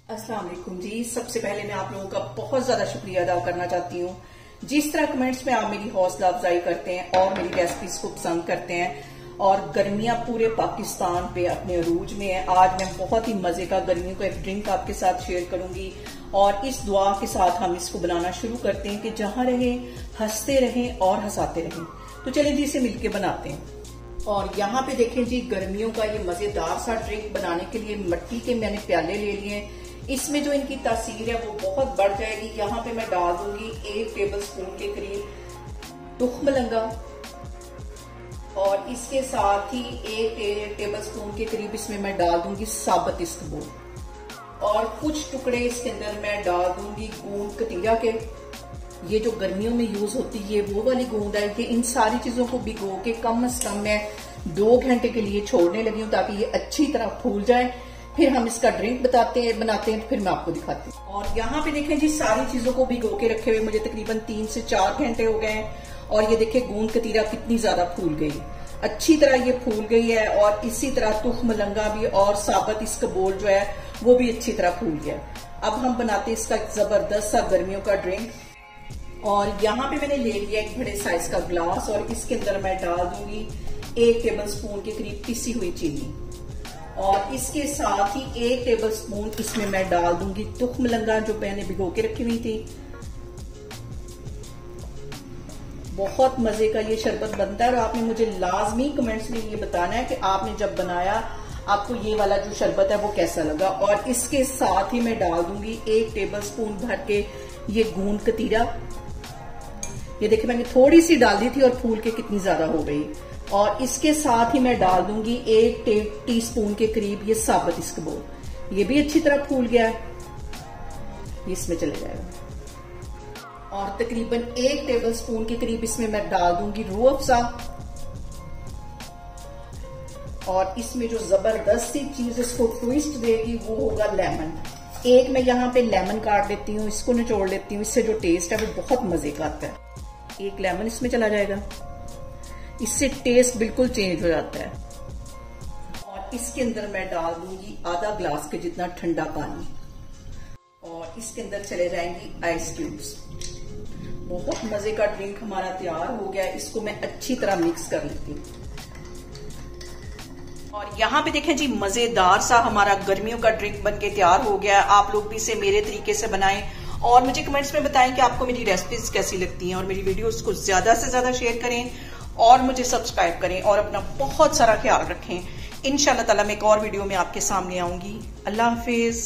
अस्सलाम वालेकुम जी। सबसे पहले मैं आप लोगों का बहुत ज्यादा शुक्रिया अदा करना चाहती हूँ। जिस तरह कमेंट्स में आप मेरी हौसला अफजाई करते हैं और मेरी रेसिपीज को पसंद करते हैं और गर्मियां पूरे पाकिस्तान पे अपने अरूज में है। आज मैं बहुत ही मजे का गर्मियों का एक ड्रिंक आपके साथ शेयर करूंगी और इस दुआ के साथ हम इसको बनाना शुरू करते हैं कि जहां रहें हंसते रहें और हंसाते रहें। तो चलिए जी इसे मिलके बनाते हैं। और यहाँ पे देखें जी गर्मियों का ये मजेदार सा ड्रिंक बनाने के लिए मिट्टी के मैंने प्याले ले लिए। इसमें जो इनकी तासीर है वो बहुत बढ़ जाएगी। यहाँ पे मैं डाल दूंगी 1 टेबल स्पून के करीब तुख्म लंगा और इसके साथ ही 1 टेबल स्पून के करीब इसमें मैं डाल दूंगी साबुत इसबगोल और कुछ टुकड़े इसके अंदर मैं डाल दूंगी गूंद कतीरा के। ये जो गर्मियों में यूज होती है वो वाली गूंद है। कि इन सारी चीजों को भिगो के कम से कम मैं 2 घंटे के लिए छोड़ने लगी हूँ ताकि ये अच्छी तरह फूल जाए। फिर हम इसका ड्रिंक बनाते हैं तो फिर मैं आपको दिखाती हूँ। और यहाँ पे देखें जी सारी चीजों को भिगो के रखे हुए मुझे तकरीबन 3 से 4 घंटे हो गए हैं और ये देखें गूंद कतीरा कितनी ज्यादा फूल गई, अच्छी तरह ये फूल गई है। और इसी तरह तुख्म लंगा भी और साबुत इसबगोल जो है वो भी अच्छी तरह फूल गया। अब हम बनाते हैं इसका एक जबरदस्त सा गर्मियों का ड्रिंक। और यहाँ पे मैंने ले लिया एक बड़े साइज का ग्लास और इसके अंदर मैं डाल दूंगी 1 टेबल स्पून के करीब पिसी हुई चीनी और इसके साथ ही 1 टेबल स्पून इसमें मैं डाल दूंगी तुख्म लंगा जो मैंने भिगो के रखी हुई थी। बहुत मजे का ये शरबत बनता है और आपने मुझे लाजमी कमेंट्स में ये बताना है कि आपने जब बनाया आपको ये वाला जो शरबत है वो कैसा लगा। और इसके साथ ही मैं डाल दूंगी 1 टेबल स्पून भर के ये गूंद कतीरा। ये देखिए मैंने थोड़ी सी डाल दी थी और फूल के कितनी ज्यादा हो गई। और इसके साथ ही मैं डाल दूंगी 1 टीस्पून के करीब ये साबुत इसबगोल। ये भी अच्छी तरह फूल गया है, इसमें चले जाएगा। और तकरीबन 1 टेबल स्पून के करीब इसमें मैं डाल दूंगी रूह अफ़ज़ा। और इसमें जो जबरदस्त सी चीज इसको ट्विस्ट देगी वो होगा लेमन। एक मैं यहाँ पे लेमन काट लेती हूँ, इसको निचोड़ लेती हूँ। इससे जो टेस्ट है वो बहुत मजे का आता है। 1 लेमन इसमें चला जाएगा, इससे टेस्ट बिल्कुल चेंज हो जाता है। और इसके अंदर मैं डाल दूंगी आधा ग्लास के जितना ठंडा पानी और इसके अंदर चले जाएंगी आइस क्यूब्स। बहुत मजे का ड्रिंक हमारा तैयार हो गया। इसको मैं अच्छी तरह मिक्स कर लेती हूँ। और यहाँ पे देखें जी मजेदार सा हमारा गर्मियों का ड्रिंक बनके तैयार हो गया। आप लोग भी इसे मेरे तरीके से बनाएं और मुझे कमेंट्स में बताएं कि आपको मेरी रेसिपीज कैसी लगती हैं। और मेरी वीडियोस को ज्यादा से ज्यादा शेयर करें और मुझे सब्सक्राइब करें और अपना बहुत सारा ख्याल रखें। इंशाल्लाह ताला मैं एक और वीडियो में आपके सामने आऊंगी। अल्लाह हाफिज।